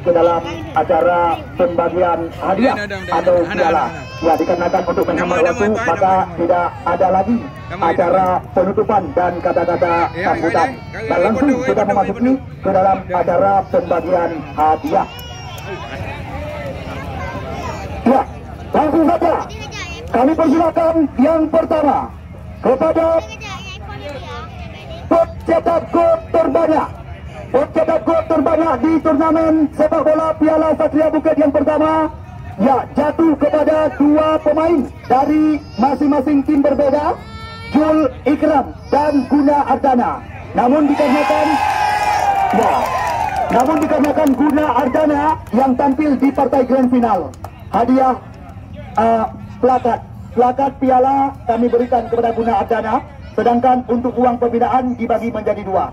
ke dalam acara pembagian hadiah atau piala. Ya, dikarenakan untuk menghemat waktu maka tidak ada lagi acara penutupan dan kata-kata sambutan. Dan langsung sudah memasuki ke dalam acara pembagian hadiah. Ya, langsung saja kami persilakan yang pertama kepada pencetak gol terbanyak. Pencetak gol terbanyak di turnamen sepak bola Piala Satria Bukit yang pertama, ya, jatuh kepada dua pemain dari masing-masing tim berbeda, Jul Ikram dan Guna Ardana. Namun dikarenakan Guna Ardana yang tampil di partai grand final, hadiah plakat piala kami berikan kepada Guna Ardana, sedangkan untuk uang pembinaan dibagi menjadi dua.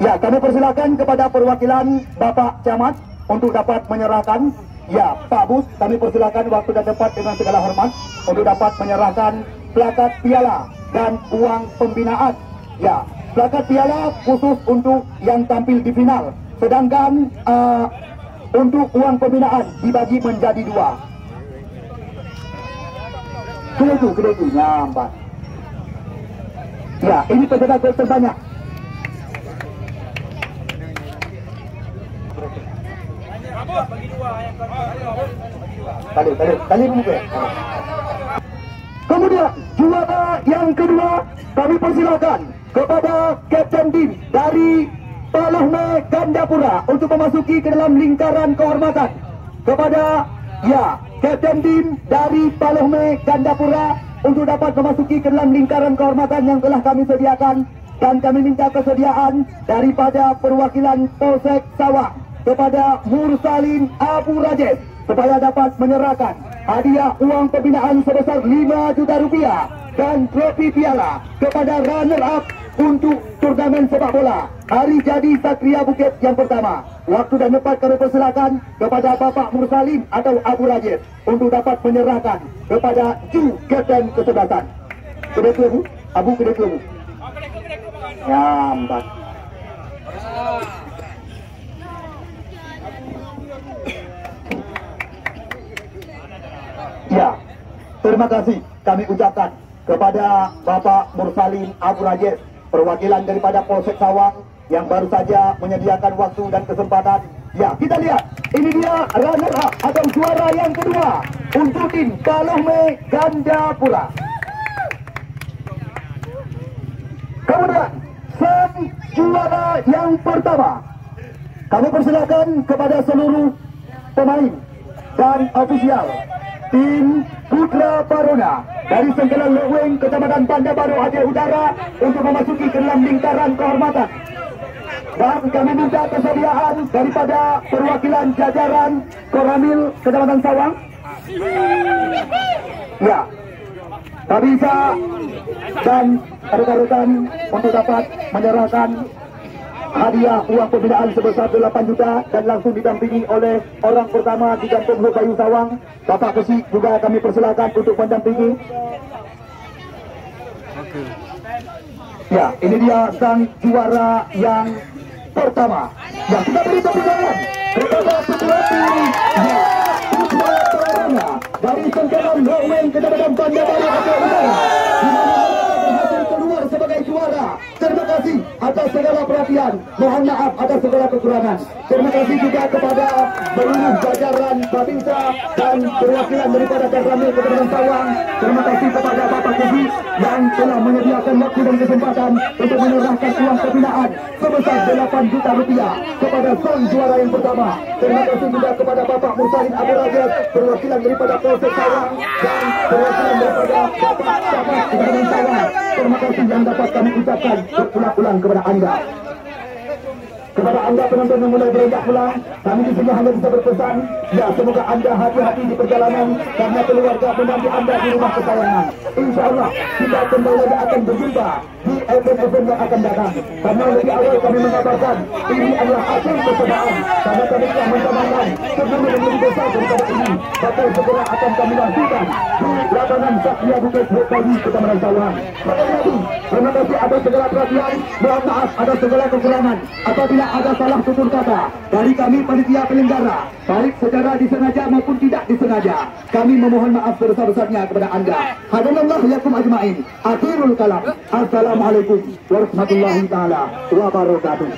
Ya, kami persilakan kepada perwakilan Bapak Camat untuk dapat menyerahkan. Ya, Pak Bus, kami persilakan waktu dan tempat dengan segala hormat untuk dapat menyerahkan plakat piala dan uang pembinaan. Ya, plakat piala khusus untuk yang tampil di final, sedangkan untuk uang pembinaan dibagi menjadi dua. Kedua nyambat. Ya, ini pencetak gol terbanyak. Kali mungkin. Kemudian juara yang kedua kami persilakan kepada Kapten tim dari Palohme Gandapura untuk memasuki ke dalam lingkaran kehormatan. Kepada Kapten tim dari Palohme Gandapura untuk dapat memasuki ke dalam lingkaran kehormatan yang telah kami sediakan, dan kami minta kesediaan daripada perwakilan Polsek Sawang kepada Mursalin Abu Rajes supaya dapat menyerahkan hadiah uang pembinaan sebesar 5 juta rupiah dan trofi piala kepada runner up untuk turnamen sepak bola Hari Jadi Satria Bukit yang pertama. Waktu dan tempat kami persilakan kepada Bapak Mursalin atau Abu Rajes untuk dapat menyerahkan kepada Ju Kapten kesebelasan. Kedai Bu, Abu kedai Bu. Ya, Mbak. Ya, terima kasih kami ucapkan kepada Bapak Mursalin Abu Rajes, perwakilan daripada Polsek Sawang yang baru saja menyediakan waktu dan kesempatan. Ya, kita lihat, ini dia runner up atau juara yang kedua untuk tim Palohme Gandapura. Kemudian, sang juara yang pertama, kami persilakan kepada seluruh pemain dan ofisial tim Putra Barona dari Sengkelan Leweng, Kecamatan Bandar Baru, Aceh Utara untuk memasuki ke dalam lingkaran kehormatan. Dan kami minta kesediaan daripada perwakilan jajaran Koramil Kecamatan Sawang. Ya, Kabisa dan rekan-rekan untuk dapat menyerahkan hadiah uang pembinaan sebesar 8 juta dan langsung didampingi oleh orang pertama di Kampung Bayu Sawang, Bapak Kesik, juga kami persilakan untuk mendampingi. Ya, ini dia sang juara yang pertama. Ya, kita beri tepuk tangan kepada Putra Barona dari Sengkelan Leweng, Kecamatan Bandar Baru, Aceh Utara, berhasil keluar sebagai juara. Terima kasih atas segala perhatian. Mohon maaf atas segala kekurangan. Terima kasih juga kepada seluruh jajaran Babinsa dan perwakilan daripada Koramil Kecamatan Sawang. Terima kasih kepada Bapak Kuzi yang telah menyediakan waktu dan kesempatan untuk menyerahkan uang pembinaan sebesar 8 juta rupiah kepada sang juara yang pertama. Terima kasih juga kepada Bapak Mursalin Abu Rajes, perwakilan daripada Polsek Sawang dan perwakilan daripada Bapak Camat Kecamatan Sawang. Terima kasih yang dapat kami ucapkan berulang-ulang kepada anda. Kepada anda penonton yang mulai beranjak pulang, kami di sini hanya bisa berpesan, ya, semoga anda hati-hati di perjalanan karena keluarga menanti anda di rumah kesayangan. Insya Allah kita kembali lagi akan berjumpa di event-event yang akan datang. Karena lebih awal kami mengabarkan ini adalah akhir percobaan, karena kami telah mencatatkan sebelum yang lebih besar daripada ini bakal segera akan kami lakukan di lapangan Satria Bukit Hokadi Kecamatan Sawang. Sekali lagi, terima kasih atas segala perhatian. Mohon maaf atas segala kekurangan. Apabila apabila ada salah tutur kata dari kami panitia penyelenggara, baik secara disengaja maupun tidak disengaja, kami memohon maaf sebesar-besarnya kepada anda. Hadanallahu yakum ajma'in. Akhirul kalam. Assalamualaikum warahmatullahi taala wabarakatuh.